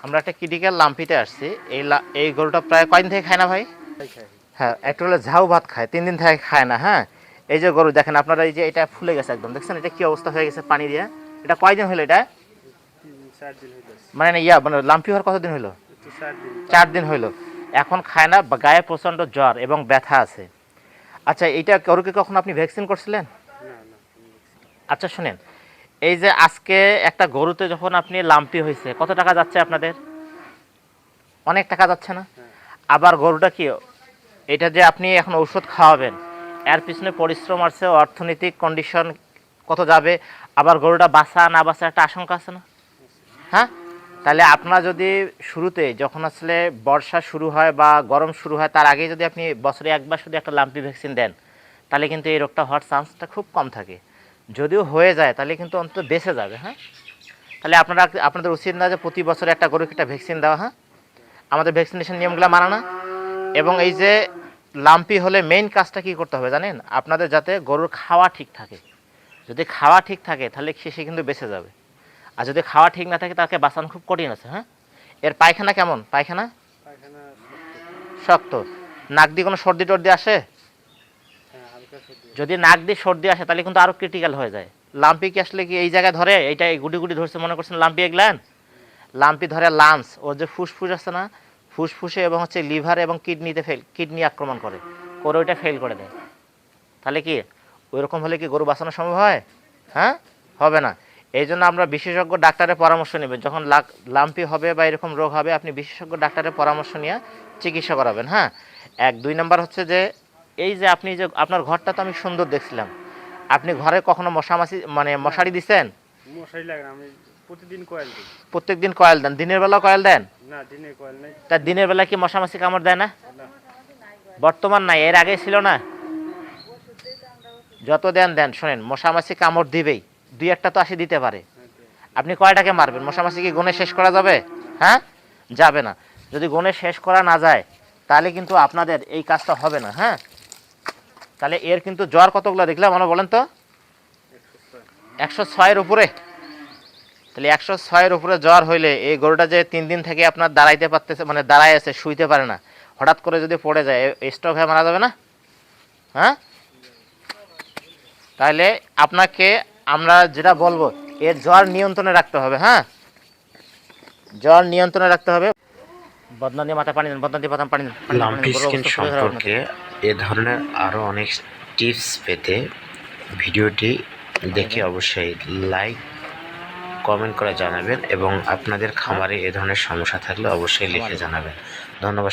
আমরা একটা ক্রিটিক্যাল লাম্পিতে আসছি। এই গরুটা প্রায় কয়দিন থেকে খায় না ভাই? হ্যাঁ, একটু হলে ঝাউ ভাত খায়, 3 দিন থেকে খায় না। হ্যাঁ, এই যে গরু দেখেন আপনারা, এই যে এটা ফুলে গেছে একদম, দেখছেন এটা কি অবস্থা হয়ে গেছে পানি দিয়ে। এটা কয়দিন হলো এটা? 4 দিন হইলো। মানে মানে লাম্পি হওয়ার কতদিন হলো? 4 দিন। 4 দিন হইলো। এখন খায় না, গায়ে প্রচণ্ড জ্বর এবং ব্যথা আছে। আচ্ছা, এইটা গরুকে কখন আপনি ভ্যাকসিন করছিলেন? না না। আচ্ছা শুনেন, এই যে আজকে একটা গরুতে যখন আপনি লাম্পি হয়েছে, কত টাকা যাচ্ছে আপনাদের? অনেক টাকা যাচ্ছে না? হ্যাঁ। আবার গরুটা কি, এটা যে আপনি এখন ঔষধ খাওয়াবেন, এর পিছনে পরিশ্রম আছে, অর্থনৈতিক কন্ডিশন কত যাবে, আবার গরুটা বাঁচা না বাঁচা একটা আশঙ্কা আছে না? হ্যাঁ, তাহলে আপনার যদি শুরুতে যখন আসলে বর্ষা শুরু হয় বা গরম শুরু হয়, তার আগেই যদি আপনি বছরে একবার শুধু একটা লাম্পি ভ্যাকসিন দেন, তাহলে কিন্তু এই রোগটা হওয়ার চান্সটা খুব কম থাকে। যদিও হয়ে যায় তাহলে কিন্তু অন্তত বেঁচে যাবে। হ্যাঁ, তাহলে আপনাদের উচিত না যে প্রতি বছর একটা গরুকে একটা ভ্যাকসিন দেওয়া? হ্যাঁ, আমাদের ভ্যাকসিনেশন নিয়মগুলো মানা না। এবং এই যে লাম্পি হলে মেইন কাজটা কী করতে হবে জানেন? আপনাদের যাতে গরুর খাওয়া ঠিক থাকে। যদি খাওয়া ঠিক থাকে তাহলে সে কিন্তু বেঁচে যাবে। আর যদি খাওয়া ঠিক না থাকে তাকে বাঁচানো খুব কঠিন আছে। হ্যাঁ, এর পায়খানা কেমন? পায়খানা পায়খানা শক্ত। নাক দিয়ে কোনো সর্দি টর্দি আসে? হ্যাঁ, হালকা সর্দি। যদি নাক দিয়ে সর্দি আসে তাহলে কিন্তু আরও ক্রিটিক্যাল হয়ে যায়। লাম্পি কি আসলে কি এই জায়গায় ধরে? এইটা গুটি গুটি ধরছে মনে করছেন লাম্পি এগুলান? লাম্পি ধরে লাংস, ওর যে ফুসফুস আছে না, ফুসফুসে এবং হচ্ছে লিভার এবং কিডনি আক্রমণ করে ওইটা ফেল করে দেয়। তাহলে কি ওইরকম হলে কি গরু বাঁচানো সম্ভব হয়? হ্যাঁ, হবে না। এই জন্য আমরা বিশেষজ্ঞ ডাক্তারের পরামর্শ নেবেন যখন লাম্পি হবে বা এরকম রোগ হবে, আপনি বিশেষজ্ঞ ডাক্তারের পরামর্শ নিয়ে চিকিৎসা করাবেন। হ্যাঁ, 2 নাম্বার হচ্ছে যে এই যে আপনি যে আপনার ঘরটা তো আমি সুন্দর দেখছিলাম, আপনি ঘরে কখনো মশারি দিচ্ছেন? মশারি লাগে না, আমি প্রতিদিন কয়েল দিই। প্রত্যেক দিন কয়েল দেন? দিনের বেলা কয়েল দেন? না, দিনে কয়েল নাই। তা দিনের বেলা কি মশামাছি কামড় দেয় না? না। বর্তমান নাই, এর আগে ছিল না? যত দেন শোনেন, মশামাছি কামড় দিবেই, 2-1টা তো আসি দিতে পারে। আপনি কয়টাকে মারবেন? মশামাছি কি গুণে শেষ করা যাবে? হ্যাঁ, যাবে না। যদি গুণে শেষ করা না যায় তাহলে কিন্তু আপনাদের এই কাজটা হবে না। হ্যাঁ, তাহলে এর কিন্তু জ্বর কতগুলো দেখলাম আমরা, বলেন তো? 106-এর উপরে। তাহলে 106-এর উপরে জ্বর হইলে এই গরুটা যে 3 দিন থেকে আপনার দাঁড়াইতে পারতেছে, মানে দাঁড়ায় আছে, শুইতে পারে না, হঠাৎ করে যদি পড়ে যায় স্ট্রোক হয়ে মারা যাবে না? হ্যাঁ, তাহলে আপনাকে আমরা যেটা বলবো, এর জ্বর নিয়ন্ত্রণে রাখতে হবে। হ্যাঁ, জ্বর নিয়ন্ত্রণে রাখতে হবে। বদনা দিয়ে মাথা পানি দেন, বদনা দিয়ে পানি দেন। লাম্পি স্কিন সম্পর্কে এ ধরনের আরও অনেক টিপস পেতে ভিডিওটি দেখে অবশ্যই লাইক কমেন্ট করে জানাবেন এবং আপনাদের খামারে এ ধরনের সমস্যা থাকলে অবশ্যই লিখে জানাবেন। ধন্যবাদ।